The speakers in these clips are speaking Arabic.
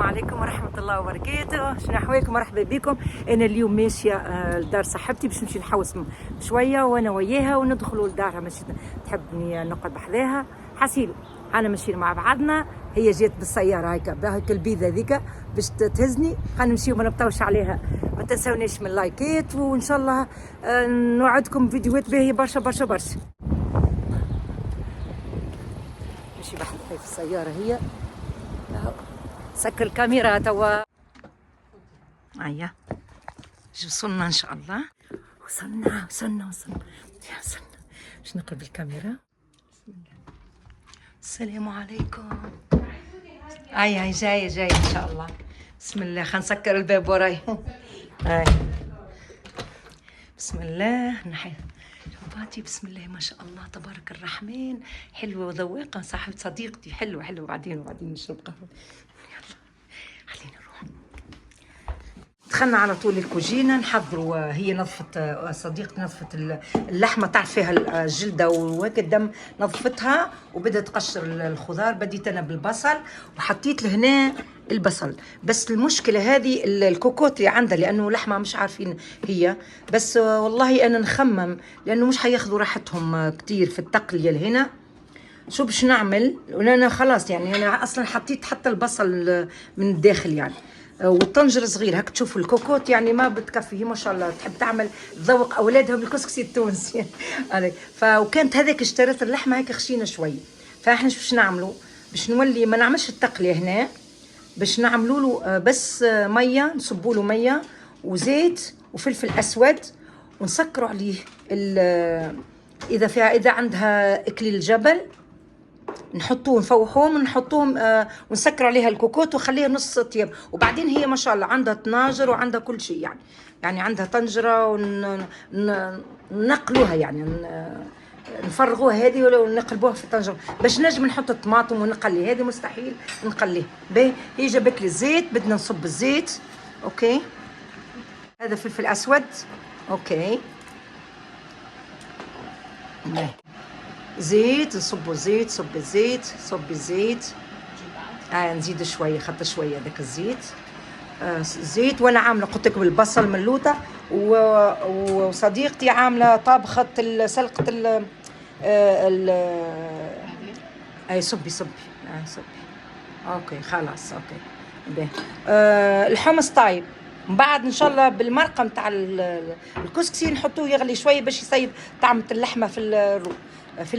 عليكم ورحمة الله وبركاته. شنو أحوالكم؟ مرحبا بكم. أنا اليوم ماشية لدار صاحبتي باش نمشي نحوس شوية وأنا وياها وندخلوا لدارها. ماشي تحبني نقعد بحذاها حسيلو. أنا ماشيين مع بعضنا، هي جات بالسيارة هيك البيضة ذيك باش تهزني. نمشيو ما نبطاوش عليها. ما تنسونيش من اللايكات وإن شاء الله نوعدكم فيديوهات باهية برشا برشا برشا. ماشي بحذاها في السيارة هي. سكر الكاميرا توا. هيا وصلنا ان شاء الله. وصلنا باش نقلب الكاميرا. بسم الله. السلام عليكم. هاي جاي ان شاء الله. بسم الله. خلينا نسكر الباب وراي. هاي بسم الله. نحي شوفاتي. بسم الله ما شاء الله تبارك الرحمن. حلوه وذواقه صاحبة صديقتي. حلوه وبعدين نشرب قهوه. خلينا نروح. دخلنا على طول الكوجينه نحضروا. هي نظفت صديقتي نظفت اللحمه، تعرف فيها الجلده وهيك الدم، نظفتها وبدات تقشر الخضار. بديت انا بالبصل وحطيت لهنا البصل. بس المشكله هذه الكوكوت اللي عندها، لانه لحمه مش عارفين هي. بس والله انا نخمم لانه مش حياخذوا راحتهم كتير في التقليه هنا. شو باش نعمل؟ وانا خلاص يعني انا اصلا حطيت حتى البصل من الداخل يعني، والطنجر صغير هاك. تشوفوا الكوكوت يعني ما بتكفي. هي ما شاء الله تحب تعمل تذوق اولادها بالكسكسي التونسي. وكانت هذاك اشتريت اللحمه هيك خشينه شوي. فاحنا شو باش نعملوا؟ باش نولي ما نعملش التقليه هنا، باش نعملوا له بس ميه، نصبوا له ميه وزيت وفلفل اسود ونسكروا عليه اذا عندها اكليل الجبل نحطوه نفوحوهم ونحطوهم ونسكر عليها الكوكوت ونخليها نص طياب. وبعدين هي ما شاء الله عندها طناجر وعندها كل شيء يعني عندها طنجره ونقلوها يعني نفرغوها هذه ونقلبوها في الطنجره باش نجم نحط الطماطم ونقلي. هذه مستحيل نقليه. باهي هي جابت لي الزيت، بدنا نصب الزيت. اوكي هذا فلفل اسود. اوكي باهي زيت، نصبوا الزيت. صبي الزيت. نزيد شويه، خط شويه ذاك الزيت. الزيت. وانا عامله قلت لكم البصل ملوطه وصديقتي عامله طابخه سلقه اي صبي. اوكي خلاص. اوكي باهي. الحمص طايب من بعد ان شاء الله بالمرقه نتاع الكسكسي نحطوه يغلي شويه باش يصيب طعمه اللحمه في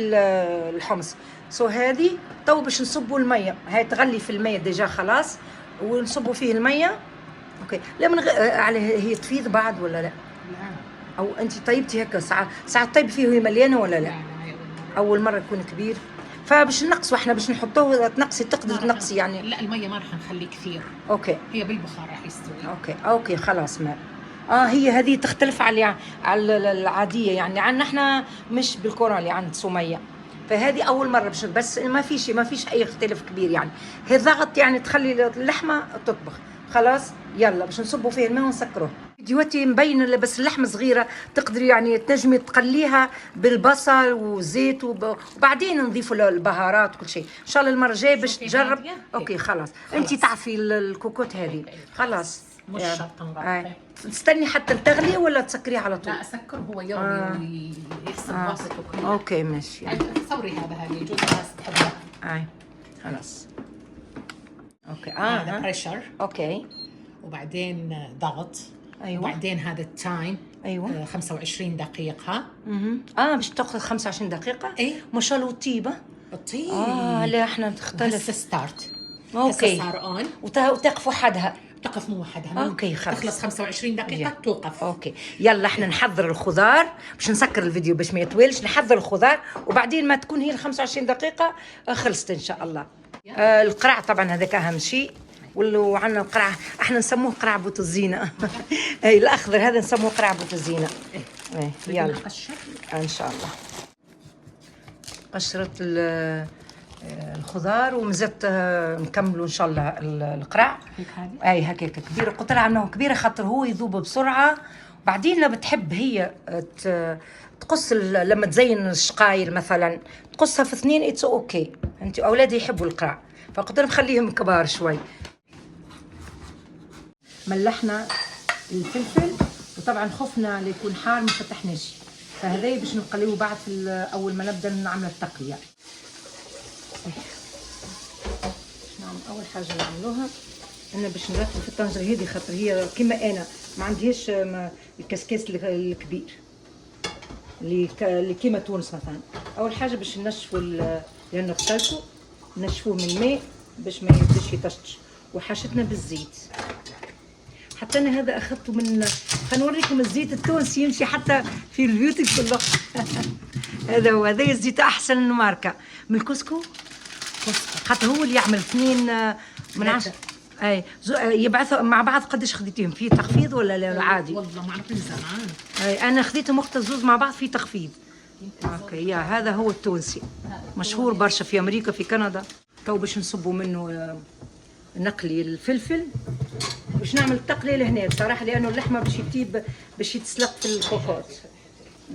الحمص. هذه تو باش نصبوا الميه. هاي تغلي في الميه ديجا خلاص، ونصبوا فيه الميه. اوكي لا من عليه هي تفيض بعد ولا لا؟ او انت طيبتي هكا ساعات طيب فيه وهي مليانه ولا لا؟ اول مره يكون كبير. فباش نقصوا احنا باش نحطوه تنقصي تقدر تنقصي يعني. لا الميه ما راح نخليه كثير. اوكي هي بالبخار راح يستوي. اوكي خلاص. ما هي هذه تختلف على العاديه يعني عندنا احنا، مش بالكره اللي عند سميه. فهذه اول مره بس ما فيش اي اختلاف كبير يعني. هي ضغط يعني تخلي اللحمه تطبخ. خلاص يلا باش نصبوا فيه الماء ونسكروه. فيديوهاتي مبينه بس اللحمه صغيره تقدري يعني تنجمي تقليها بالبصل وزيت وبعدين نضيفوا البهارات وكل شيء. ان شاء الله المره الجايه باش تجرب. اوكي خلاص. انت تعرفي الكوكوت هذه خلاص. مش شرط نغطي. تستني حتى تغلي ولا تسكريها على طول؟ لا اسكر هو يغلي ويحسب واسط وكل. اوكي ماشي. ثوري هذا يجوز ناس تحبها. خلاص. اوكي هذا بريشر. اوكي وبعدين ضغط. ايوه. وبعدين هذا التايم. ايوه 25 دقيقة. باش تاخذ 25 دقيقة. اي ما شاء الله. الطيبة الطيب. لا احنا تختلف. ستارت. اوكي صار اون. وتقف وحدها. تقف مو وحدها. اوكي خلاص. تخلص 25 دقيقة توقف. اوكي يلا احنا نحضر الخضار باش نسكر الفيديو باش ما يطولش. نحضر الخضار وبعدين ما تكون هي ال 25 دقيقة خلصت ان شاء الله. القرع طبعا هذاك اهم شيء. وعندنا القرع احنا نسموه قرع بوت الزينة. اي الاخضر هذا نسموه قرع بوت الزينة. يلا نقشر ان شاء الله. قشرت الخضار ومزت نكملوا ان شاء الله القرع. اي هكاك كبيره. قلت لها عملوه كبيره خاطر هو يذوب بسرعه. بعدين لما بتحب هي تقص لما تزين الشقاير مثلا تقصها في 2 اتس اوكي. انت اولادي يحبوا القرع فقلت لهم خليهم كبار شوي. ملحنا الفلفل، وطبعا خفنا ليكون حار ما فتحناش، فهذا باش نقليوه بعد في اول ما نبدا نعمل التقليه. اول حاجه نعملوها انا باش نرتب في الطنجره هذه، خاطر هي كيما انا ما عنديش الكسكاس الكبير اللي كيما تونس مثلا. اول حاجه باش نشفوا لانه غسلته، نشفوه من الماء باش ما يبداش يطشطش، وحاشتنا بالزيت. حتى انا هذا اخذته من، خلينا نوريكم الزيت التونسي يمشي حتى في البيوت كلها. هذا هو، هذا الزيت احسن ماركه من الكسكو، خاطر هو اللي يعمل 2 من 10. اي يبعثوا مع بعض. قداش خديتيهم في تخفيض ولا لا عادي؟ والله ما عرفت من زمان. اي انا خديتهم وقت الزوز مع بعض في تخفيض. اوكي يا هذا هو التونسي، مشهور برشا في امريكا في كندا. تو باش نصبوا منه نقلي الفلفل باش نعمل التقليه لهنا بصراحه، لانه اللحمه باش يطيب باش يتسلق في الكوكوت.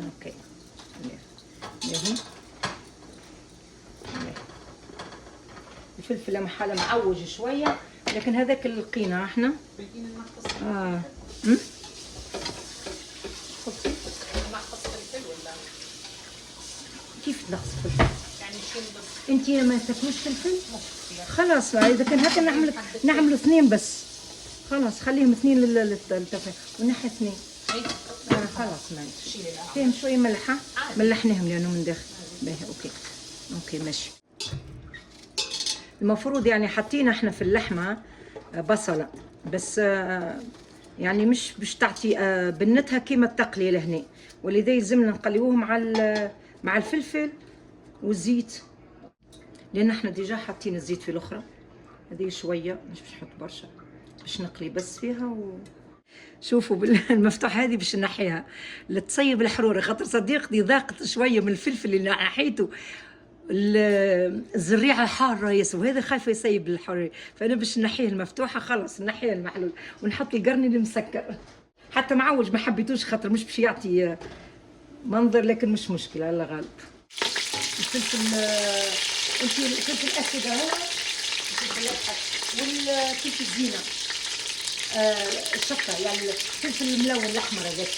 اوكي هذه الفلفل محل معوج شويه، لكن هذاك لقينا احنا. كيف تلخص فلفل؟ يعني شيل بس. انت ما تاكلوش فلفل؟ خلاص اذا كان هكا نعملوا 2 بس. خلاص خليهم 2 للتفاح والناحيه 2. خلاص ماشي. فيهم شويه ملحه، ملحناهم لانه من داخل. باهي اوكي ماشي. المفروض يعني حطينا احنا في اللحمه بصله بس، يعني مش باش تعطي بنتها كيما التقليه لهنا، ولذا يلزمنا نقليوه مع الفلفل والزيت، لان احنا ديجا حاطين الزيت في الاخرى. هذه شويه مش باش نحط برشا، باش نقلي بس فيها شوفوا بالمفتوح هذه باش نحيها لتصيب الحرورة، خاطر صديقتي ضاقت شويه من الفلفل اللي نحيته، الزريعه حاره ياسر، وهذا خايفه يسيب الحرورة، فانا باش نحيه المفتوحه خلاص نحيه المحلول ونحط القرن المسكر. حتى معوج ما حبيتوش خاطر مش باش يعطي منظر، لكن مش مشكله الله غالب. الفلفل انت الفلفل الاسود اهو، الفلفل الابيض والفلفل الزينه، الشطه يعني الفلفل الملون الاحمر هذاك،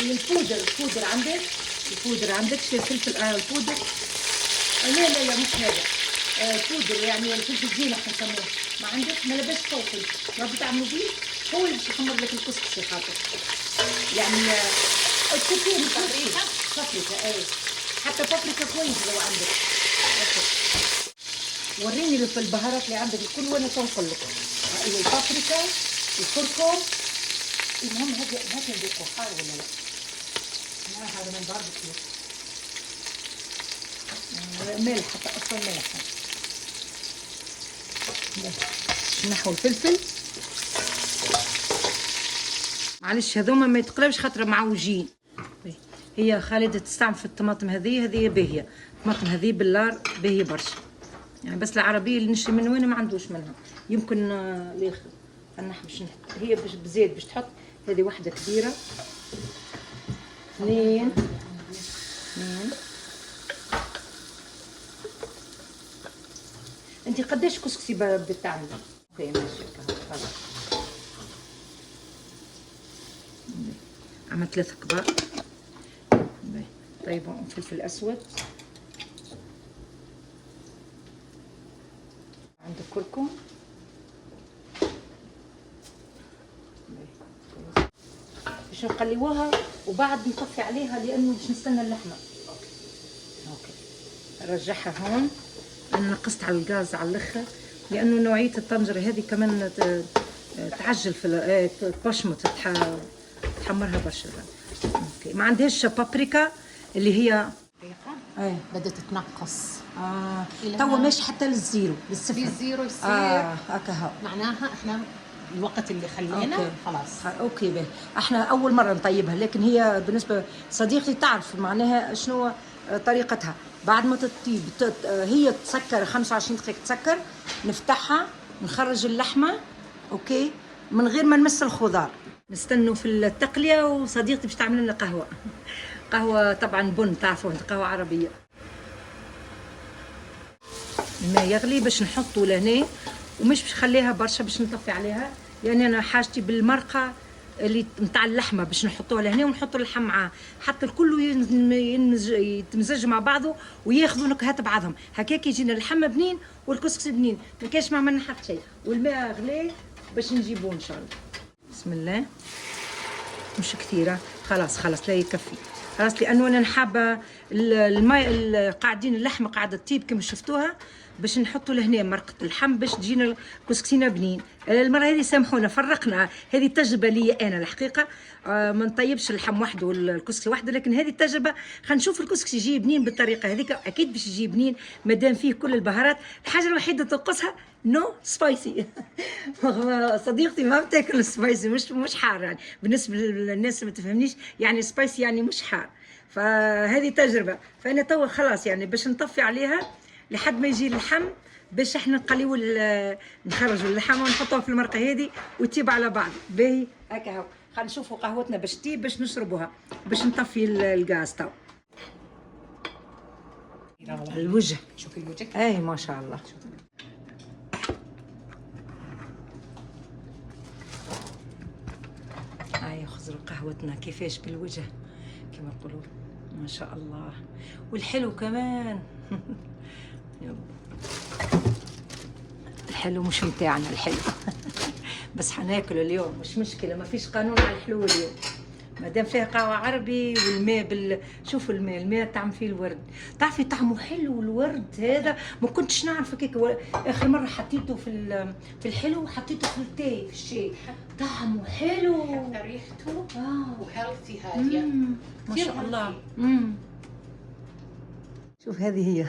البودر عندك، البودر عندك فلفل البودر. لا مش هذا، بودر يعني الفلفل الزينه احنا نسموه. ما عندك ما لباش فلفل ما بتعملوا بيه، هو اللي باش يحمر لك الكسكسي خاطر يعني الكثير من بابريكا. اي حتى بابريكا كويس لو عندك. وريني في البهارات اللي عندك الكل وانا تنقل لك. البابريكا، الكركم، المهم هذا نديكو حار ولا لا؟ لا هذا من باربيكيو. ملح حتى اصلا ملح. نحو الفلفل، معلش هذوما ما يتقلبش خاطر معوجين. هي خالده تستعمل في الطماطم هذه باهيه، الطماطم هذه باللار باهيه برشا يعني، بس العربيه اللي نشري من وين ما عندوش منها، يمكن اللي ياخذ باش هي باش بزيت باش تحط هذه واحده كبيره، 2 انت قداش كسكسي بتعملي؟ اوكي ماشي خلاص. عملت 3 كبار. طيب فلفل اسود، عندك كركم، باش نقليوها وبعد نطفي عليها لانه باش نستنى اللحمه. اوكي نرجعها هون. انا نقصت على الغاز على الاخر لانه نوعيه الطنجره هذه كمان تعجل في تبشمط، تحمرها برشا. اوكي ما عندهاش بابريكا اللي هي بدات تتنقص. توا ماشي حتى للزيرو للصفر. للزيرو يصير هكا معناها احنا الوقت اللي خلينا خلاص. اوكي باهي. احنا اول مره نطيبها، لكن هي بالنسبه صديقتي تعرف معناها شنو طريقتها. بعد ما تطيب هي تسكر 25 دقيقه تسكر، نفتحها نخرج اللحمه اوكي من غير ما نمس الخضار. نستنوا في التقليه، وصديقتي باش تعمل لنا قهوه طبعا بن، تعرفوا قهوه عربيه. الماء يغلي باش نحطه لهنا، ومش باش نخليها برشا باش نطفي عليها يعني انا حاجتي بالمرقه اللي نتاع اللحمه باش نحطوها لهنا ونحطوا اللحم معاه، حتى الكل يتمزج مع بعضه وياخذوا نكهات بعضهم، هكاك يجينا اللحم بنين والكسكس بنين، ما كاينش ما عملنا حتى شيء، والماء غلي باش نجيبوه ان شاء الله. بسم الله. مش كثيره، خلاص لا يكفي، خلاص لانه انا حابه الماء قاعدين اللحمه قاعده تطيب كما شفتوها، باش نحطوا لهنا مرقه اللحم باش تجينا الكسكسينه بنين. المره هذه سامحونا فرقنا، هذه تجربه لي انا الحقيقه، ما نطيبش اللحم وحده والكسكسي وحده، لكن هذه التجربه خلينا نشوف الكسكسي يجي بنين بالطريقه هذيك، اكيد باش يجي بنين ما دام فيه كل البهارات. الحاجه الوحيده تنقصها نو سبايسي. صديقتي ما بتاكل سبايسي، مش حار يعني، بالنسبه للناس اللي ما تفهمنيش يعني سبايسي يعني مش حار، فهذه تجربه. فانا توا خلاص يعني باش نطفي عليها لحد ما يجي اللحم، باش احنا نقليو نخرجوا اللحم ونحطوها في المرقه هذه وتيب على بعض. باهي هكا هو، خلينا نشوفوا قهوتنا باش تيب باش نشربوها، باش نطفي الغاز تو. الوجه شوفي الوجه، اي ما شاء الله. هاي خزروا قهوتنا كيفاش بالوجه كما يقولوا، ما شاء الله، والحلو كمان. الحلو مش متاعنا الحلو. بس حناكله اليوم مش مشكله، ما فيش قانون على الحلو اليوم، ما دام فيها قهوه عربي والماء شوفوا الماء طعم فيه الورد، تعرفي طعمه حلو الورد هذا، ما كنتش نعرف هكاك. اخر مره حطيته في الحلو، حطيته في التاي في الشاي، طعمه حلو، حتى ريحته وهيلثي هاديه ما شاء الله. شوف هذه هي.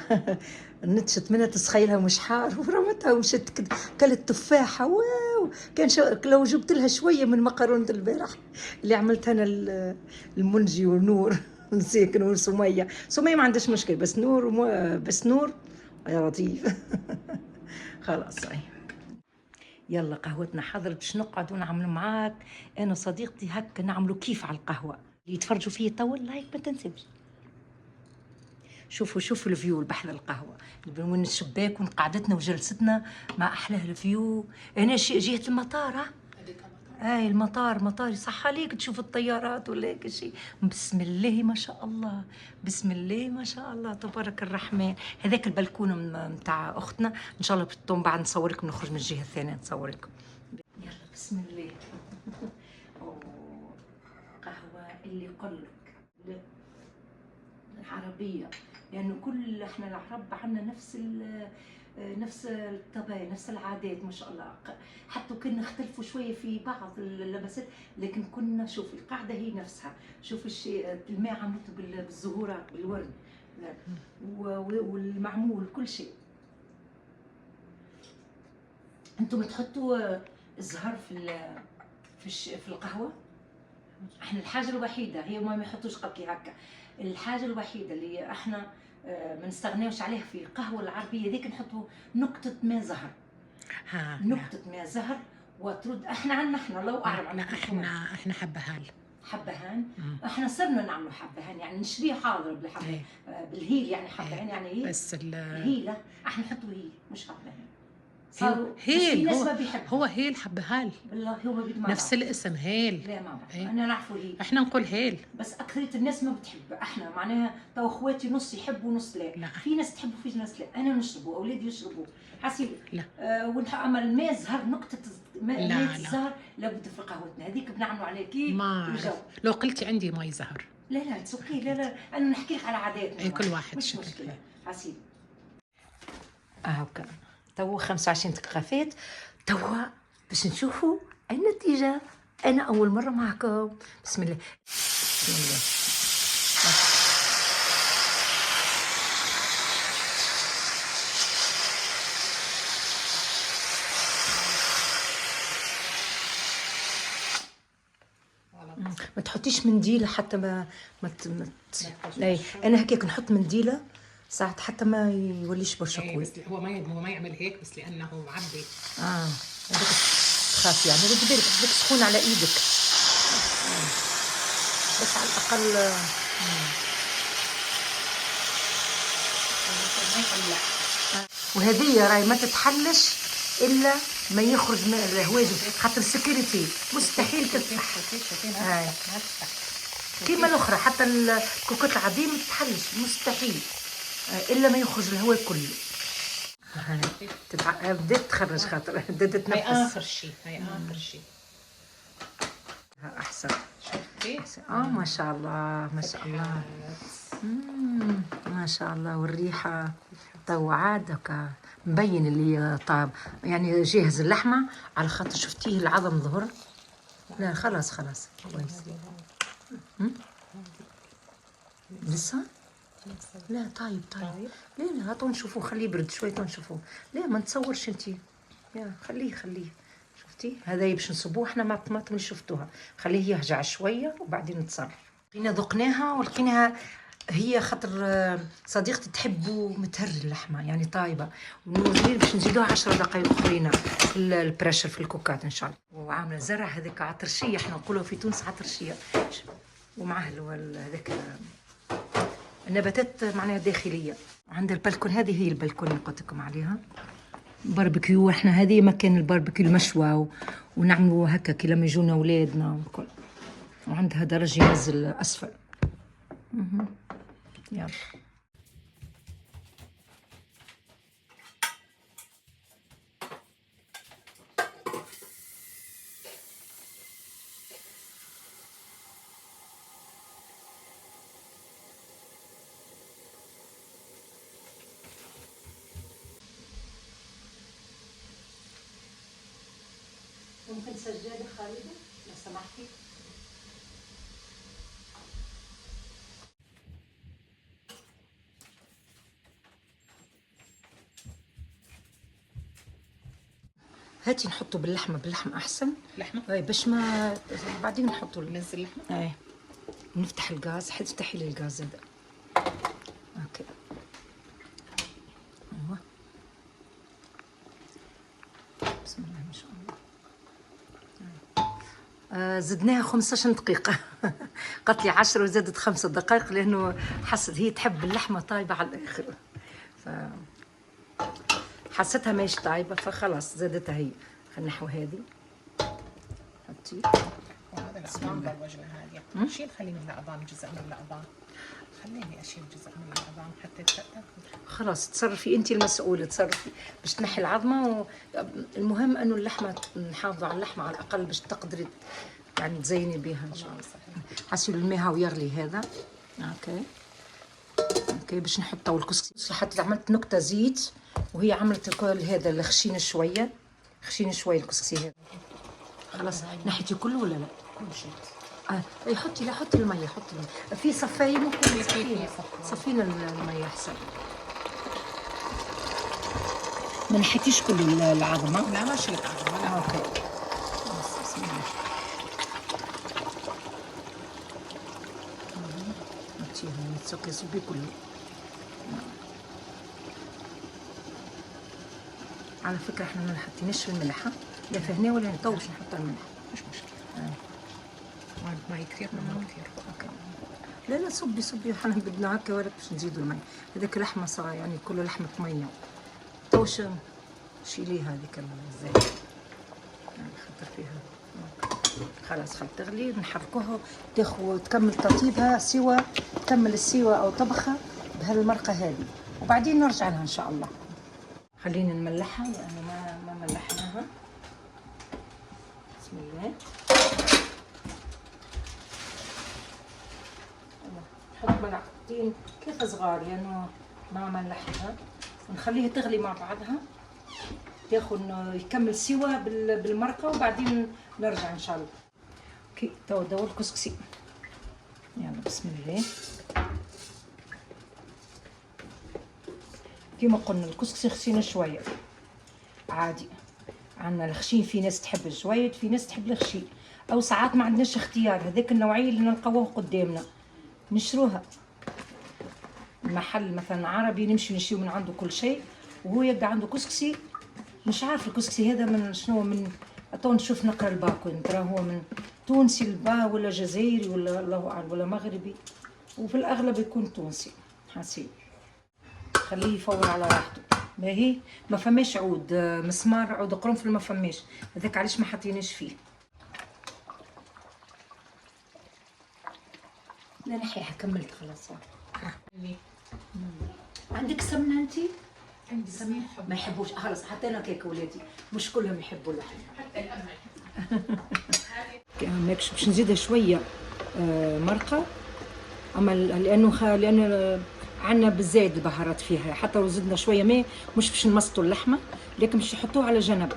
نتشت منها تسخيلها مش حار ورمتها ومشت كلت تفاحه. واو، كان لو جبت لها شويه من مقارونه البارح اللي عملتها انا المنجي ونور نسيك نور سميه ما عندهاش مشكل، بس نور بس نور يا لطيف. خلاص هاي يلا قهوتنا حضرت باش نقعد ونعمل معاك انا صديقتي هكا نعملوا كيف على القهوه. اللي يتفرجوا فيه طول لايك ما تنسوش. شوفوا الفيو البحر القهوه من الشباك وقعدتنا وجلستنا مع احلى الفيو. هنا جهه المطار، هاي المطار صح عليك تشوف الطيارات ولا هيك شيء. بسم الله ما شاء الله، بسم الله ما شاء الله تبارك الرحمن. هذاك البلكونه متاع اختنا، ان شاء الله بتطوم بعد نصور لكم، نخرج من الجهه الثانيه نصور لكم. يلا بسم الله. قهوه اللي يقول لك العربيه، لأنه كل احنا العرب عندنا نفس الطبايع نفس العادات ما شاء الله، حتى كنا نختلفوا شويه في بعض اللبسات، لكن كنا شوف القاعده هي نفسها. شوف الشيء الماء عملته بالزهورات بالورد والمعمول كل شيء. انتم تحطوا الزهر في القهوه. احنا الحاجه الوحيده هي ما يحطوش قبل هكا، الحاجه الوحيده اللي احنا ما نستغناوش عليها في القهوه العربيه ذيك نحطوا نقطه ماء زهر. نقطه ماء زهر وترد. احنا عندنا احنا لو اعرف احنا حبهان احنا صرنا نعملوا حبهان، يعني نشريه حاضر بالحبه بالهيل، يعني حبهان يعني هيل، بس الهيله احنا نحطوا هيل مش حبهان. هيل هو هيل حبهان والله هو نفس الاسم هيل. لا ما بعرف انا نعرفه هيل، احنا نقول هيل، بس اكثريه الناس ما بتحب. احنا معناها تو اخواتي نص يحبوا نص لا. في ناس تحبوا في ناس لا، انا نشربه اولادي يشربوا حسيب لا. ونعمل الماء زهر نقطه ماء الزهر لابد في قهوتنا هذيك بنعملوا عليه كيف ما لو قلتي عندي ماء زهر لا تسكي لا انا نحكي لك على عاداتنا كل واحد مش مشكله حسيب. هكا تو 25 دقيقه فات، توا باش نشوفوا النتيجه. انا اول مره معكم. بسم الله بسم الله. ما تحطيش منديله حتى ما انا هكاك نحط منديله ساعات حتى ما يوليش برشا قوي. بس هو ما يعمل هيك بس لانه معبي. هذاك تخاف يعني، رد بالك بدك سخون على ايدك بس على الاقل. وهذه راهي ما تتحلش الا ما يخرج من الهواء خاطر السكيورتي مستحيل تفتح. هاي كيما الاخرى حتى الكوكوت العاديه ما تتحلش مستحيل الا ما يخرج الهواء كله. بدات تخرج خاطر بدات تتنفس. هاي اخر شيء، هاي اخر شيء. احسن. شفتي؟ ما شاء الله ما شاء الله. ما شاء الله. والريحه تو عادك مبين اللي طاب يعني جاهز اللحمه على خاطر شفتيه العظم ظهر. لا خلاص خلاص كويس. لسه؟ لا طيب. لا لا هاتوا نشوفوه، خليه يبرد شوي نشوفوه. لا ما نتصورش انتي. يا خليه شفتي هذا باش نصبوه احنا مع الطماطم اللي شفتوها. خليه يهجع شويه وبعدين نتصرف. لقينا ذقناها ولقيناها هي خاطر صديقتي تحب متهري اللحمه يعني طايبه، ونوريه باش نزيدوها 10 دقائق اخرين في البريشر في الكوكات ان شاء الله. وعامله زرع هذيك عطرشيه، احنا نقولوا في تونس عطرشيه، ومعه هذاك النباتات معناها داخليه. عند البلكون، هذه هي البلكون اللي قلت لكم عليها باربيكيو. احنا هذه مكان الباربيكيو المشوى ونعملوا هكا كي لما يجونا اولادنا والكل. وعندها درج ينزل اسفل. يلا ممكن سجادة خالدة لو سمحتي. هاتي نحطه باللحمة أحسن. لحمة؟ أي باش ما بعدين نحطه ننزل اللحمة؟ أي نفتح الغاز. حتى افتحي لي الغاز هذا. أوكي أيوه بسم الله ما شاء الله. زدناها 15 دقيقة. قالت لي 10 وزادت 5 دقائق لأنه حست هي تحب اللحمة طايبة على الآخر، حستها ماهيش طايبة فخلاص زادتها هي. خلينا نحو هذه. حطي وهذا الأقضام ضوجنا هذه. شيل خلي من الأقضام جزء من الأقضام. خليني أشيل جزء من الأقضام حتى تاكل. خلاص تصرفي انت المسؤولة، تصرفي باش تنحي العظمة. المهم انه اللحمة نحافظوا على اللحمة على الأقل باش تقدري يعني تزيني بها ان شاء الله. حسي الماء ويغلي هذا. اوكي باش نحطوا الكسكسي. حتى عملت نكتة زيت وهي عملت الكل هذا الخشين شوية الكسكسي هذا. خلاص نحيتي كله ولا لا؟ كل شيء. اي حطي. لا حطي المية. في صفاية ممكن صفينا المية احسن. ما نحيتيش كل العظمة؟ لا ما شلت عظمة. اوكي بسم الله. هاتيها تسوقي صبي كله. على فكرة احنا ما حطيناش الملح. لا فهنا ولا تو باش نحط الملح مش مشكلة. ماي كثير من كثير. اوكي لا صبي احنا بدنا هكا ولا باش نزيدوا المي. هذاك لحمة صار يعني كله لحمة مية. توش شيلي هذيك الزيت يعني خاطر فيها. خلاص خلي تغلي نحركوها تكمل تطيبها سوا، تكمل السوا او طبخة بهالمرقة هذه وبعدين نرجع لها ان شاء الله. خلينا نملحها لانه ما ملحناها. بسم الله. نحط ملعقتين 3 صغار لانه ما ملحتها، ونخليها تغلي مع بعضها ياخذ يكمل سوا بالمرقه وبعدين نرجع ان شاء الله. اوكي تو الكسكسي. يلا بسم الله. كيما قلنا الكسكسي خشينه شويه عادي. عندنا الخشين في ناس تحب الجويد، في ناس تحب الخشين، او ساعات ما عندناش اختيار. هذاك النوعيه اللي نلقاوها قدامنا نشروها محل مثلا عربي نمشي نشري من عنده كل شيء، وهو يبدا عنده كسكسي. مش عارف الكسكسي هذا من شنو، من تو نشوف نقرا الباكو ترى هو من تونسي البا ولا جزائري ولا الله اعلم ولا مغربي، وفي الاغلب يكون تونسي حسيب. خليه يفور على راحته. باهي ما فماش عود مسمار، عود قرنفل ما فماش، هذاك علاش ما حطيناش فيه. لا نحيها كملت خلاص. عندك سمنه انت؟ عندي سمين ما يحبوش خلاص، حطينا كيك ولادي مش كلهم يحبوا اللحم. حتى الأب ماكش باش نزيدها شويه مرقه، اما لانه عندنا بالزايد البهارات فيها، حتى لو زدنا شويه ماء مش باش نمسطوا اللحمه، لكن باش نحطوه على جنب.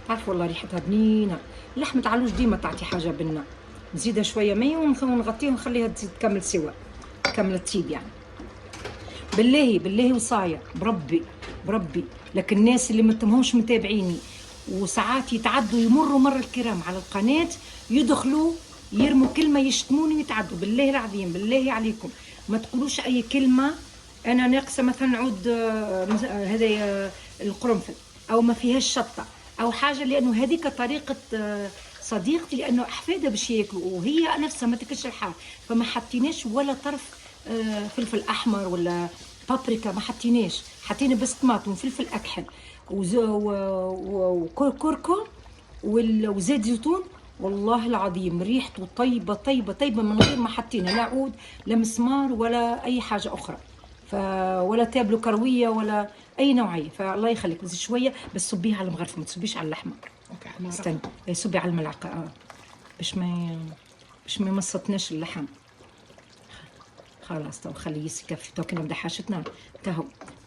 تعرفوا والله ريحتها بنينه، اللحمه تعلوش ديما تعطي حاجه بنه. نزيدها شويه ماء ونغطيها ونخليها تزيد تكمل سوا، تكمل تطيب يعني. بالله وصايا بربي لكن الناس اللي متهمش متابعيني وساعات يتعدوا يمروا مر الكرام على القناه، يدخلوا يرموا كلمه يشتموني ويتعدوا. بالله العظيم بالله عليكم ما تقولوش اي كلمه انا ناقصه مثلا عود هذا القرنفل او ما فيهاش شطه او حاجه، لانه هذيك طريقه صديقتي، لانه احفادها باش ياكلوا وهي نفسها ما تاكلش الحار، فما حطيناش ولا طرف فلفل احمر ولا بابريكا، ما حطيناش، حطينا بس طماطم وفلفل اكحل وكركم وزيت زيتون. والله العظيم ريحته طيبه طيبه طيبه من غير ما حطينا لا عود لا مسمار ولا اي حاجه اخرى، ولا تابلو كرويه ولا اي نوعيه. فالله يخليك بس شويه بس صبيها على المغرفه، ما تصبيش على اللحمه. اوكي استنى صبي على الملعقه باش ما يمسطناش اللحم. خلاص تو خليه يكفي، تو كنا نبدا حاجتنا.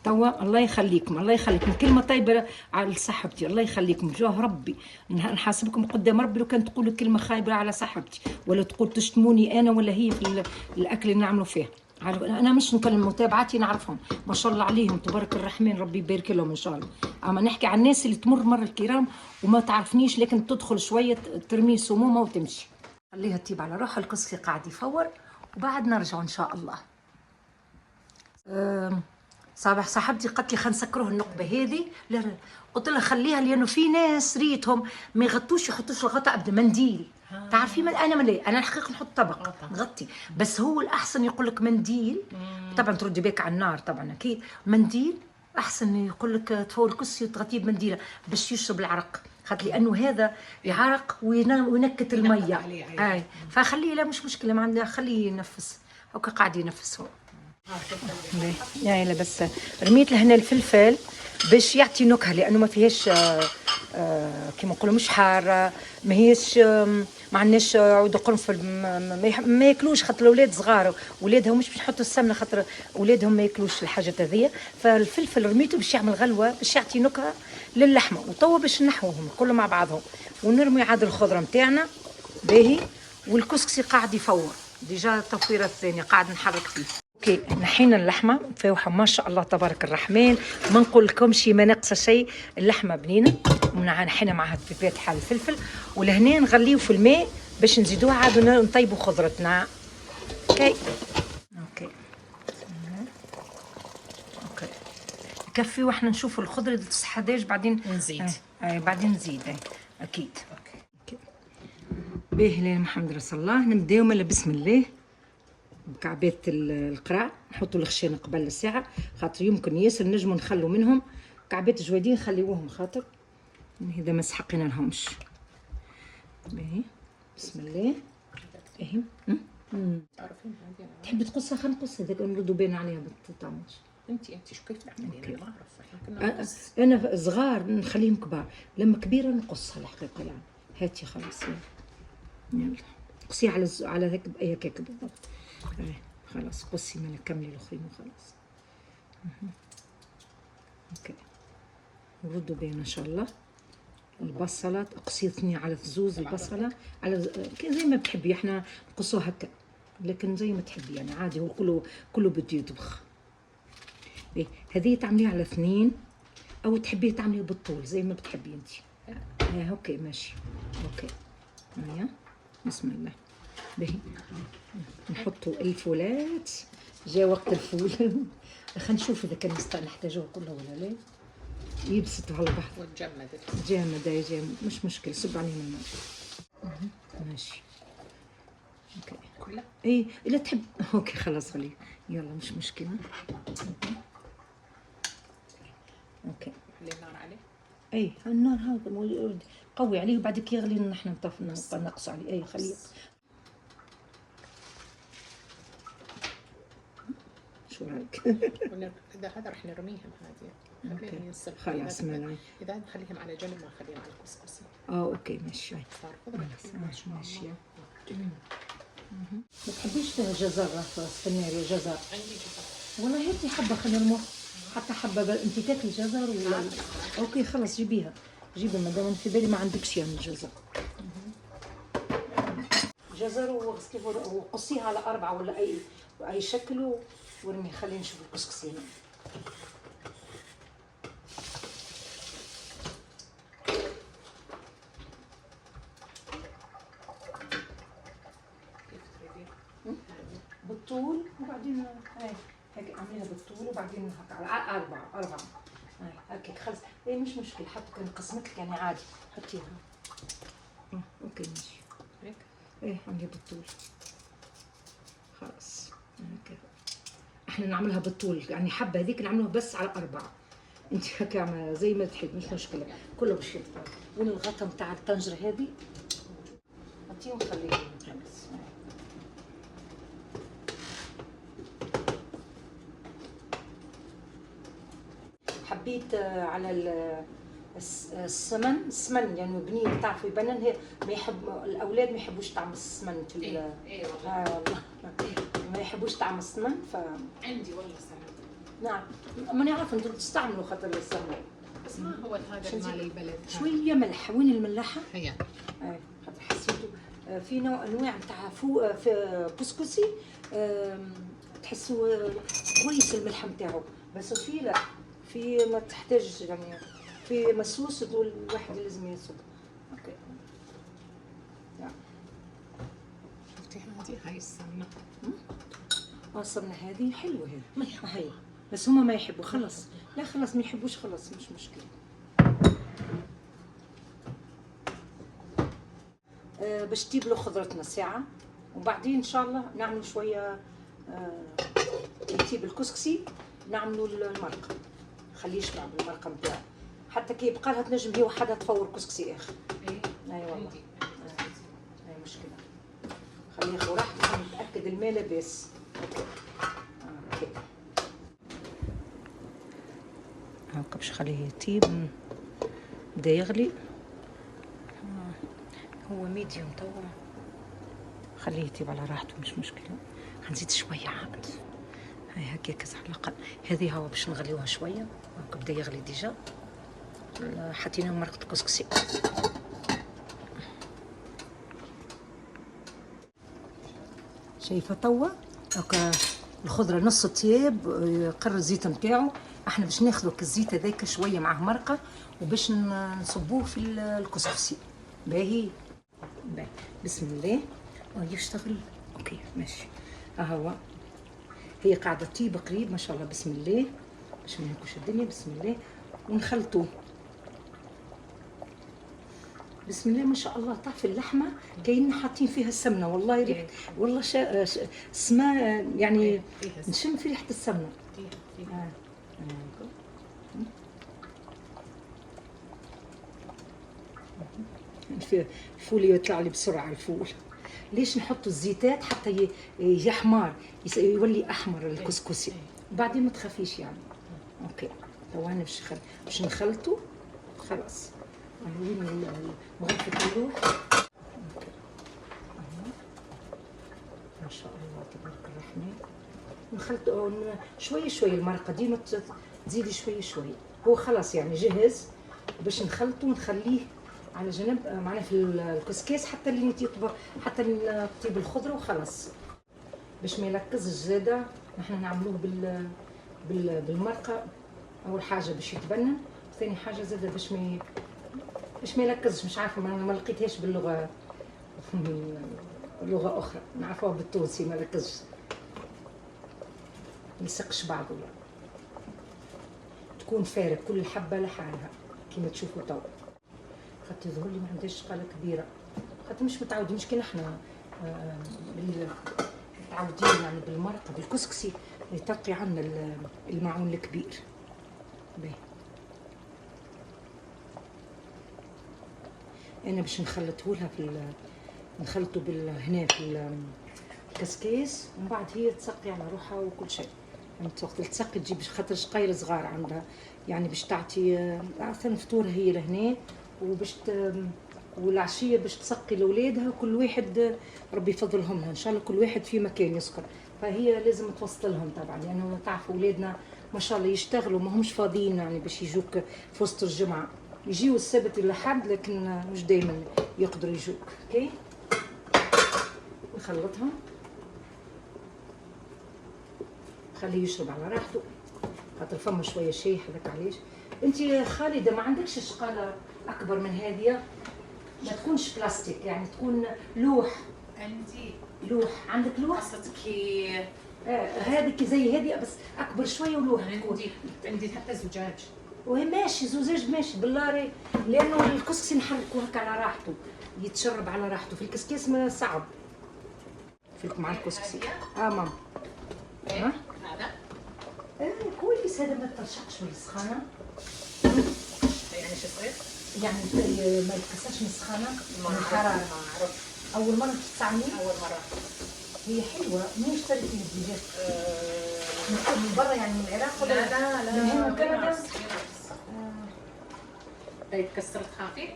توا الله يخليكم الله يخليكم، كلمه طيبه على صاحبتي، الله يخليكم جوه ربي نحاسبكم قدام ربي لو كان تقولوا كلمه خايبه على صاحبتي ولا تقول تشتموني انا ولا هي في الاكل اللي نعمله فيه. انا مش نكلم متابعاتي نعرفهم ما شاء الله عليهم تبارك الرحمن، ربي يبارك لهم ان شاء الله. اما نحكي عن الناس اللي تمر مر الكرام وما تعرفنيش لكن تدخل شويه ترمي سمومه وتمشي. خليها تطيب على روحها، القسقي قاعد يفور وبعد نرجع ان شاء الله. صباح صاحبتي قالت لي خلينا نسكروه النقبه هذه، لا قلت لها خليها لانه في ناس ريتهم ما يغطوش يحطوش الغطاء ابدا منديل. تعرفي من انا من انا الحقيقه نحط طبق نغطي، بس هو الاحسن يقول لك منديل. طبعا تردي بك على النار طبعا اكيد، منديل احسن يقول لك تفور الكسي وتغطيه بمنديله باش يشرب العرق، خاطر لانه هذا يعرق وينكت الميه. اي فخليه لا مش مشكله ما عندها، خليه ينفس هكا قاعد ينفس هو. يعني لا بس رميت لهنا الفلفل باش يعطي نكهه، لانه ما فيهاش كيما نقولوا مش حاره، ما هيش ما عندناش عود قرنفل ما ياكلوش، خاطر الاولاد صغار ولادهم مش باش نحطوا السمنه خاطر اولادهم ما ياكلوش الحاجات هذيا، فالفلفل رميته باش يعمل غلوه باش يعطي نكهه للحمه. وتوا باش نحوهم كلهم مع بعضهم ونرمي عاد الخضره نتاعنا باهي، والكسكسي قاعد يفور ديجا التفويره الثانيه قاعد نحرك فيه. اوكي نحينا اللحمه فيوحه ما شاء الله تبارك الرحمن، ما نقول لكمش ما ناقصه شيء، اللحمه بنينه نحينا معها فاتحه الفلفل، ولهنا نغليو في الماء باش نزيدوها عاد نطيبوا خضرتنا. اوكي يكفي واحنا نشوفوا الخضره تصح قداش بعدين نزيد. بعدين نزيد اكيد. اوكي باهي محمد رسول الله. نبداو من بسم الله بكعبات القرع، نحطوا الخشان قبل الساعه خاطر يمكن ياسر نجموا نخلوا منهم كعبات جوادين نخليوهم خاطر هذا ما سحقنا لهمش. باهي بسم الله. باهي تحبي تقصها؟ خلينا نقص هذاك نردوا بين عليها بالطامج. انت شو كيف تعملين؟ ما اعرف. انا صغار نخليهم كبار، لما كبيره نقصها الحقيقه يعني. هاتي خلاص يلا قصي على ذاك باي كيك بالضبط. خلاص قصي من كملي الاخرين وخلاص. اوكي نردوا بين ان شاء الله. البصله قصيتني على زوز البصله على زي ما بتحبي، احنا نقصوها هكا لكن زي ما تحبي يعني عادي، هو كله بده يطبخ. هذه تعمليها على 2 او تحبيه تعمليها بالطول زي ما بتحبي انت. اوكي ماشي اوكي. هيا بسم الله. باهي نحطوا الفولات، جا وقت الفول. خلينا نشوف اذا كان نحتاجوه كله ولا لا. يبسطوا على بعض جامد مش مشكل. صب عليهم الماء ماشي. اوكي كلها ايه الا تحب اوكي خلاص خليه يلا مش مشكله. اوكي. خلي النار عليه. اي النار هذا قوي عليه وبعدك يغلي نحن نقص عليه. اي خليه. شو رايك؟ اذا هذا رح نرميهم هذه. خليهم ينسلخوا. خلاص اذا نخليهم على جنب ما نخليهم على الكسكسي. اوكي ماشي. صار خضرة ماشي. ما تحبيش جزر سناري جزر؟ عندي جزر. والله هاتي حبه خلينا نروح حتى حبه انت تاكلي جزر ولا؟ اوكي خلاص جيبيها ما دام في بالي ما عندكش يعني الجزر. جزر وقصيها على 4 ولا اي شكل ورمي. خلينا نشوف الكسكسي هنا. بالطول وبعدين هيك اعمليها بالطول وبعدين على 4 هيك خلص. اي مش مشكل حتى كان قسمت لك يعني عادي حطيها. اوكي ماشي هيك. ايه عمليها بالطول خلاص هيك. احنا نعملها بالطول يعني حبه هذيك نعملوها بس على 4. انت هيك زي ما تحب مش مشكله كله باش يطلع. وين الغطا نتاع الطنجره هذه؟ حطيه وخليه خلاص. حبيت على السمن يعني بنين تعرفوا يبنن هي ما يحب الاولاد ما يحبوش طعم السمن في ايه ما يحبوش طعم السمن عندي والله سمن. نعم ما نعرف انتم تستعملوا خاطر السمن بس ما هو هذا مال البلد. شويه ملح. وين الملاحه؟ هي خاطر حسيتوا في انواع نتاع في كسكسي تحسوا كويس الملح نتاعو بس في لا في ما تحتاج يعني في مسوس تقول الواحد لازم يصب. اوكي شفتي هاي السمنه. السمنه هذه حلوه هي بس هما ما يحبوا خلص. لا خلاص ما يحبوش خلاص مش مشكله. باش تجيب له خضرتنا ساعه وبعدين ان شاء الله نعمل شويه نجيب الكسكسي نعملوا المرقه. خليه يشبع بالمرقه نتاعو حتى كي يبقى لها تنجم هي وحدها تفور كسكسي اخر. اي والله اي مشكله. خليه ياخذ راحته نتاكد الماء لاباس. اوكي هاكا باش خليه يطيب. بدا يغلي هو ميديوم توا. خليه يطيب على راحته مش مشكله. حنزيد شويه عاد هاي هكاك على الاقل. هذه هوا باش نغليوها شويه هاكا بدا يغلي ديجا. حطينا مرقه الكسكسي. شايفه توا هاكا الخضره نص طياب قر الزيت نتاعو. احنا باش ناخذوا الزيت هذاك شويه معاه مرقه وباش نصبوه في الكسكسي. باهي بسم الله يشتغل. اوكي ماشي هو هي قاعده تطيب قريب ما شاء الله. بسم الله باش ما نهكوش الدنيا. بسم الله ونخلطوه. بسم الله ما شاء الله. طاف اللحمه كاين حاطين فيها السمنه والله ريحه والله اسمها يعني نشم في ريحه السمنه. الفول يطلع لي بسرعه. الفول ليش نحط الزيتات حتى يحمر يولي احمر الكسكسي وبعدين ما تخافيش يعني. اوكي تو انا باش نخلطه خلاص. وين مغرفه اللوح. ما شاء الله تبارك الرحمن. نخلطه شويه المرقه ديما تزيدي شويه. هو خلاص يعني جهز باش نخلطه ونخليه على جنب معنا في الكسكاس حتى اللي يطيب حتى نطيب الخضره وخلاص باش ما يلكزش زاده. نحن نعملوه بالمرقه اول حاجه باش يتبنن. ثاني حاجه زاده باش ما يلكزش. مش عارفه ما لقيتهاش باللغه لغه اخرى نعرفوها بالتونسي ما لكزش ما يسقش بعضه يعني. تكون فارغ كل حبه لحالها كما تشوفوا توا. خاطر يظهر لي ما عندهاش قاله كبيره خاطر مش متعودين مش كي احنا متعودين يعني بالمرقه بالكسكسي تلقي عندنا المعون الكبير. باهي انا باش نخلطه لها نخلطه هنا في الكسكيس، ومن بعد هي تسقي على روحها وكل شيء. فهمت؟ وقت تسقي تجيب خاطر شقير صغار عندها، يعني باش تعطي مثلا فطور هي لهنا، وباش والعشيه باش تسقي لاولادها، كل واحد ربي يفضلهم لها ان شاء الله، كل واحد في مكان يسكن، فهي لازم توصل لهم طبعا، لانه يعني تعرفوا اولادنا ما شاء الله يشتغلوا، ما همش فاضيين يعني باش يجوك في وسط الجمعه، يجيو السبت الأحد لكن مش دائما يقدروا يجوك. اوكي نخلطها، خليه يشرب على راحته خاطر فما شويه شاي هذاك. علاش انت خالده ما عندكش شقاله اكبر من هذه؟ ما تكونش بلاستيك، يعني تكون لوح. عندي لوح، عندك لوح؟ قصدك هذيك زي هذه بس اكبر شويه ولوح. عندي حتى زجاج. وهي ماشي زجاج ماشي بالله، لانه الكسكسي نحركه هكا على راحته، يتشرب على راحته. في الكسكيس ما صعب فيكم مع الكسكسي. ماما ها هذا كويس، هذا ما ترشقش في السخانه. يعني شو يصير؟ يعني ما يتكسرش من السخانه من الحراره. الحراره. ما اعرف، اول مره تستعملي؟ اول مره. هي حلوه. منين اشتريتي الدجاج؟ من برا يعني من العراق ولا لا من هنا من كندا؟ يتكسر تخافي؟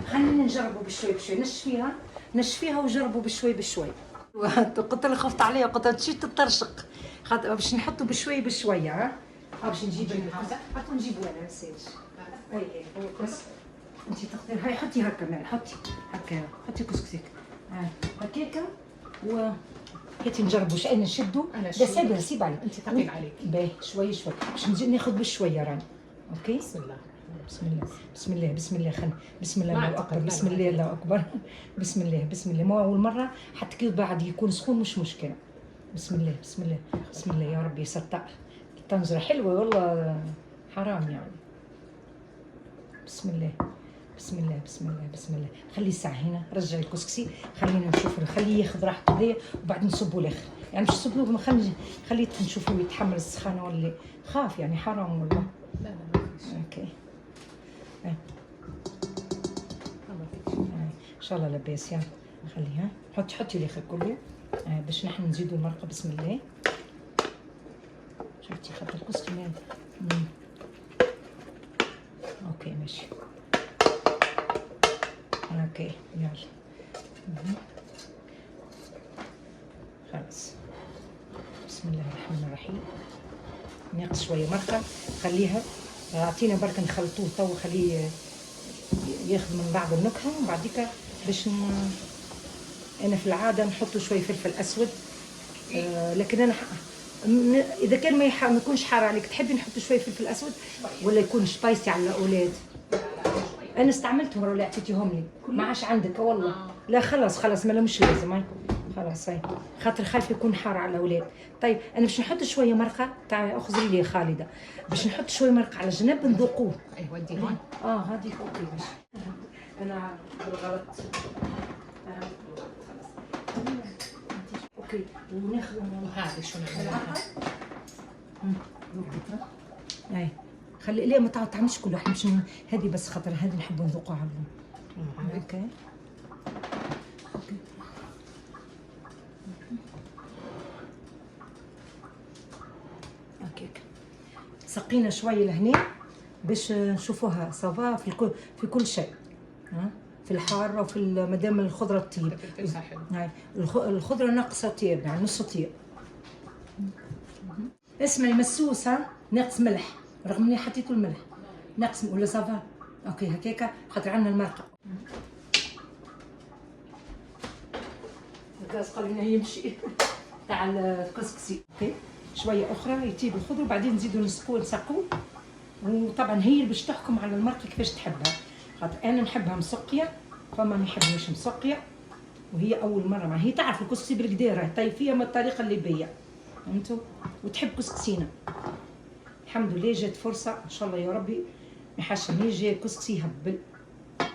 خلينا نجربوا بشوي بشوي، نشفيها وجربوا بشوي بشوي. قلت لها خفت عليها، قلت لها تجي تترشق خاطر باش نحطوا بشوي بشوي. باش نجيب هذا، حطوا نجيبوا انا ما نسيتش. اي بس انت تقدري هاي حطي هكا مال، حطي هكا، حطي كسكسيك هكاكا و هاتي نجربوا شيء نشدوا. لا سيبها سيب عليك، انت ثقيل عليك. باهي شوي شوي باش نجي ناخذ بالشويه راني. اوكي بسم الله بسم الله بسم الله بسم الله بسم الله الله اكبر، بسم الله الله اكبر، بسم الله بسم الله. ما اول مره حتى كي بعد يكون سخون مش مشكله. بسم الله بسم الله بسم الله يا ربي يستر. الطنجره حلوه والله حرام يعني. بسم الله بسم الله بسم الله بسم الله. خلي الساعه هنا، رجعي الكسكسي خلينا نشوف، خليه ياخذ راحته هذايا وبعد نصبوا الاخر، يعني مش نصبوا، خليه نشوفوا يتحمل السخانه ولا خاف يعني حرام والله. لا ما فيش. اوكي ان شاء الله لاباس يعني. خليها حطي الاخر كله باش نحن نزيدوا المرقه. بسم الله. شفتي خاطر الكسكسي اوكي ماشي. اوكي يلا خلاص. بسم الله الرحمن الرحيم. ناقص شويه مرقه، خليها اعطينا برك نخلطوه تو، خليه ياخذ من بعض النكهه، وبعديك باش انا في العاده نحطوا شويه فلفل اسود. لكن انا اذا كان ما يكونش حار عليك تحبي نحط شويه فلفل اسود ولا يكون سبايسي على الاولاد؟ انا استعملتهم ولا اعطيتيهم لي ما عادش عندك والله. لا خلاص ما مش لازم. هاي خلاص هاي خاطر خايف يكون حار على الاولاد. طيب انا باش نحط شويه مرقه، تعالي اخذي لي خالده، باش نحط شويه مرقه على جنب نذوقوه. اي ودي هون. هذه اوكي باش انا بالغلط. اوكي وناخذ وهذه شو نعملها؟ اي خلي لا ما تعملش كل واحد، مش هذه بس خاطر هذه نحب نذوقوها على اوكي. اوكي سقينا شويه لهنا باش نشوفوها صافا في كل شيء. في الحاره وفي مادام الخضره تطيب. هاي الخضره ناقصه طيب يعني نص طيب. اسمعي مسوسه ناقص ملح، رغم اني حطيت الملح ناقص ولا صافا. اوكي هكاكا خاطر عندنا المرقه. الغاز قال لنا يمشي تاع الكسكسي. اوكي شويه اخرى يطيب الخضره وبعدين نزيدوا نسقوه. وطبعا هي اللي باش تحكم على المرقه كيفاش تحبها، خاطر انا نحبها مسقيه، فما ما يحبنيش مسقيه، وهي اول مره هي تعرف الكسكسي بالقدير طيب فيها من الطريقه اللي بيا فهمتوا، وتحب كسكسينا. الحمد لله جات فرصه ان شاء الله يا ربي ما يحشمنيش، جاي كسكسي يهبل.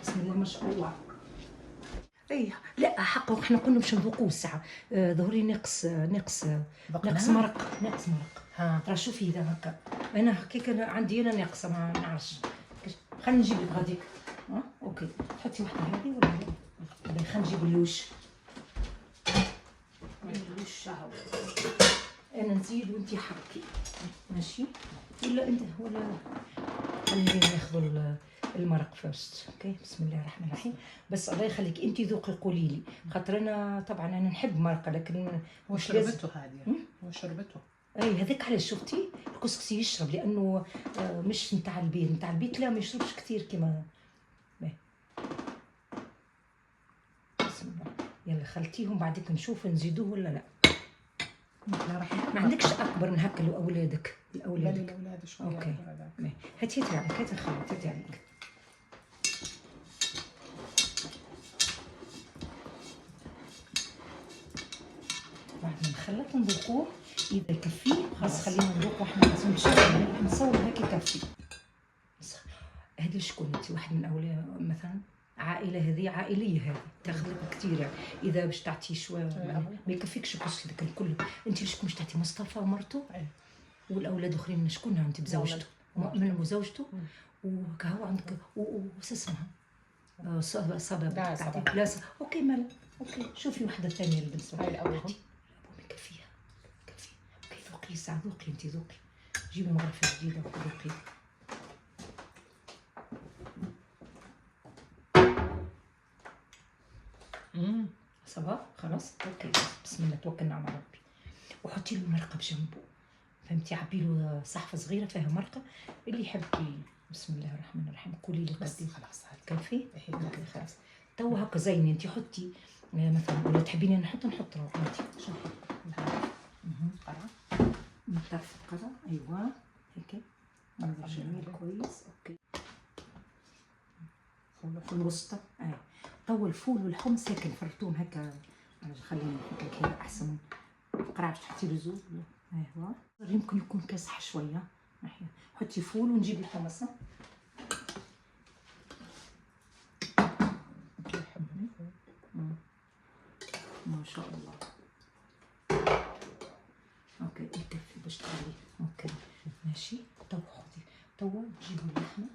بسم الله ما شاء الله. اي لا حقه احنا كنا باش نذوقوه الساعه ظهري ناقص مرق. ترى شوفي اذا هكا انا هكاك عندي انا ناقصه ما نعرفش. خلينا نجيب لك غاديك اوكي حطي واحده هذه ولا لا؟ خلينا نجيب اللوش. اللوش انا نزيد وانتي حركي ماشي، ولا انت ولا خلينا ناخذ المرق فيرست. اوكي بسم الله الرحمن الرحيم. بس الله يخليك انت ذوقي قولي لي، خاطر انا طبعا انا نحب مرقه لكن هو شربته هذه، هو شربته. اي هذاك علاش شفتي الكسكسي يشرب لانه مش نتاع البيت، نتاع البيت لا ما يشربش كثير كيما بسم الله. يلا خلطيهم بعدك نشوف نزيدوه ولا لا. ما عندكش اكبر من هكا لاولادك؟ الاولاد شويه. اوكي هاتي عليك، هاتي نخلط، هاتي عليك. بعد ما نخلط نذوقوه اذا يكفي خلاص خلينا نذوقوا احنا لازم نصور هيك يكفي. هذه شكون انت؟ واحد من اولاد مثلا عائله، هذه عائليه، هذه تاخذ لك كثير يعني. اذا باش تعطي شويه ما يكفيكش الكسكسي هذاك الكل. انت شكون باش تعطي؟ مصطفى ومرته والاولاد الاخرين شكون انت بزوجته؟ مؤمن وزوجته وكهو عندك وش اسمها صبا تعطي بلاصه. اوكي مالا اوكي شوفي واحده ثانيه اللي بالنسبه هاي الاول ما يكفيها كفي. اوكي ذوقي ساعه، ذوقي انت ذوقي، جيبوا مغرفه جديده وذوقي. صبا خلاص اوكي بسم الله توكلنا على ربي. وحطي له المرقه بجنبه فهمتي، عبي له صحفه صغيره فيها مرقه اللي يحب. بسم الله الرحمن الرحيم. قولي لي بس خلاص هذا كافي. اوكي خلاص تو هكا زيني. انت حطي مثلا ولا تحبيني نحط روح انت شو قرع من طرف القرع. ايوه هيك منظر جميل كويس. اوكي في الوسطى. تو الفول والحمص هيك نفرطوهم هكا، خلينا هيك احسن. القرع باش تحطي له زوز. ايوه يمكن يكون كاسح شويه. ناحيه حطي فول ونجيب الحمص. ما شاء الله. اوكي يكفي باش تخليه. اوكي ماشي. تو خذي تو نجيبوا اللحمه.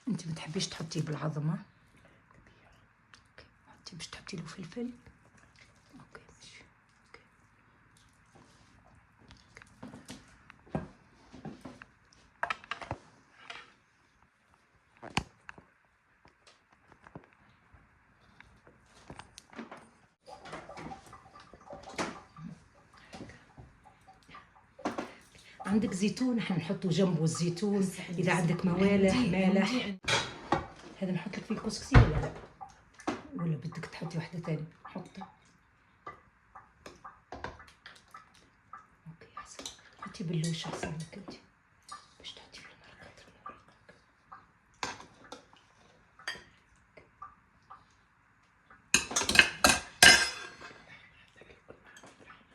انت ما تحبيش تحطيه بالعظمه؟ اوكي حطي باش تحطي له فلفل. اوكي ماشي. عندك زيتون احنا نحطه جنبه الزيتون. اذا عندك موالح مالح هذا نحط لك فيه الكسكسي ولا لا؟ ولا بدك تحطي واحده ثانيه؟ حطي. اوكي احسن. حطي باللوش احسن لك انت باش تحطي فيه المرقه.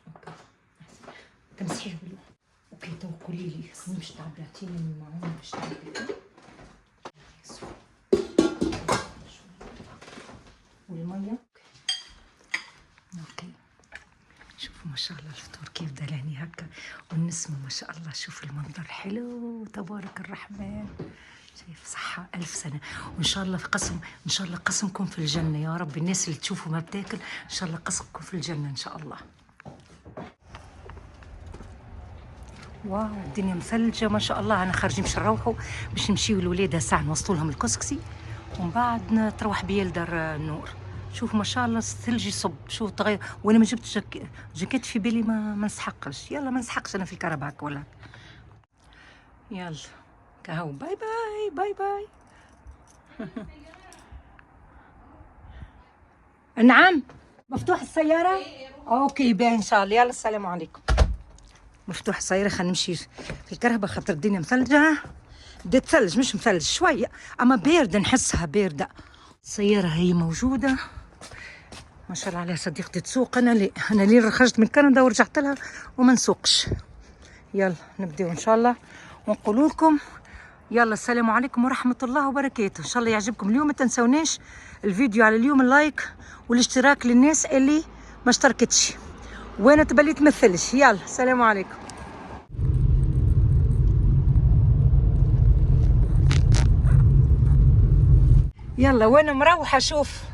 اوكي احسن تمسحيه باللوش. اوكي تو قولي لي باش تعبعتيني من المعون باش تعبعتي والميه. اوكي شوفوا ما شاء الله الفطور كيف دلاني هكا والنسمه ما شاء الله. شوفوا المنظر حلو تبارك الرحمن. شايف صحة ألف سنة وإن شاء الله في قسم، إن شاء الله قسمكم في الجنة يا رب. الناس اللي تشوفوا ما بتاكل إن شاء الله قسمكم في الجنة إن شاء الله. واو الدنيا مثلجة ما شاء الله. أنا خارجين باش نروحوا باش نمشيو الولاد ساعة نوصلوا لهم الكسكسي ومن بعد تروح بيا لدار النور. شوف ما شاء الله الثلج يصب. شوف تغير. وانا ما جبتش جاكيت في بالي ما نسحقش. يلا ما نسحقش انا في الكهرباء هكا ولا. يلا كهو باي باي باي باي. نعم مفتوح السيارة؟ اوكي باهي ان شاء الله. يلا السلام عليكم. مفتوح السيارة. خلينا نمشي في الكهرباء خاطر الدنيا مثلجة. بدات ثلج مش مثلج شوية اما باردة، نحسها باردة. السيارة هي موجودة ما شاء الله عليها صديقتي تسوق. انا لي خرجت من كندا ورجعت لها وما نسوقش. يلا نبداو ان شاء الله ونقول لكم يلا السلام عليكم ورحمه الله وبركاته. ان شاء الله يعجبكم اليوم. ما تنسوناش الفيديو على اليوم اللايك والاشتراك للناس اللي ما اشتركتش وانا تبلي تمثلش. يلا السلام عليكم. يلا وانا مروحه. شوف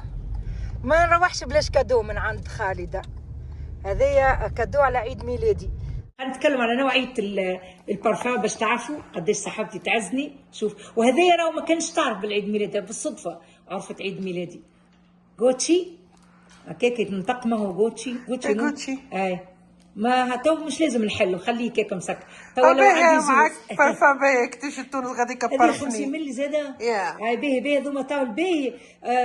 ما نروحش بلاش كادو من عند خالده. هذايا كادو على عيد ميلادي. هنتكلم على نوعيه البارفان باش تعرفوا قداش صاحبتي تعزني. شوف وهذايا راهو ما كانش تعرف بالعيد ميلادي، بالصدفه عرفت عيد ميلادي. غوتشي هكاك يتنطق. ما هو غوتشي اي ما هتو مش لازم نحلو، خليه كيك مسك. تو لو عندي معك بارفان باهي كتيش تونس غاديك هذه 50 مللي زاده. هاي باهي هذوما تاع الباهي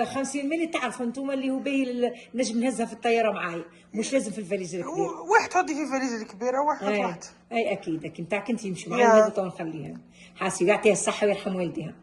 50 مللي. تعرفوا انتم اللي هو باهي نجم نهزها في الطياره معايا، مش لازم في الفاليز الكبير. واحد تحطي في الفاليز الكبيره واحد. اي اكيد نتاعك انت يمشي معايا. هذا تو نخليها. حاسي يعطيها الصحه ويرحم والديها.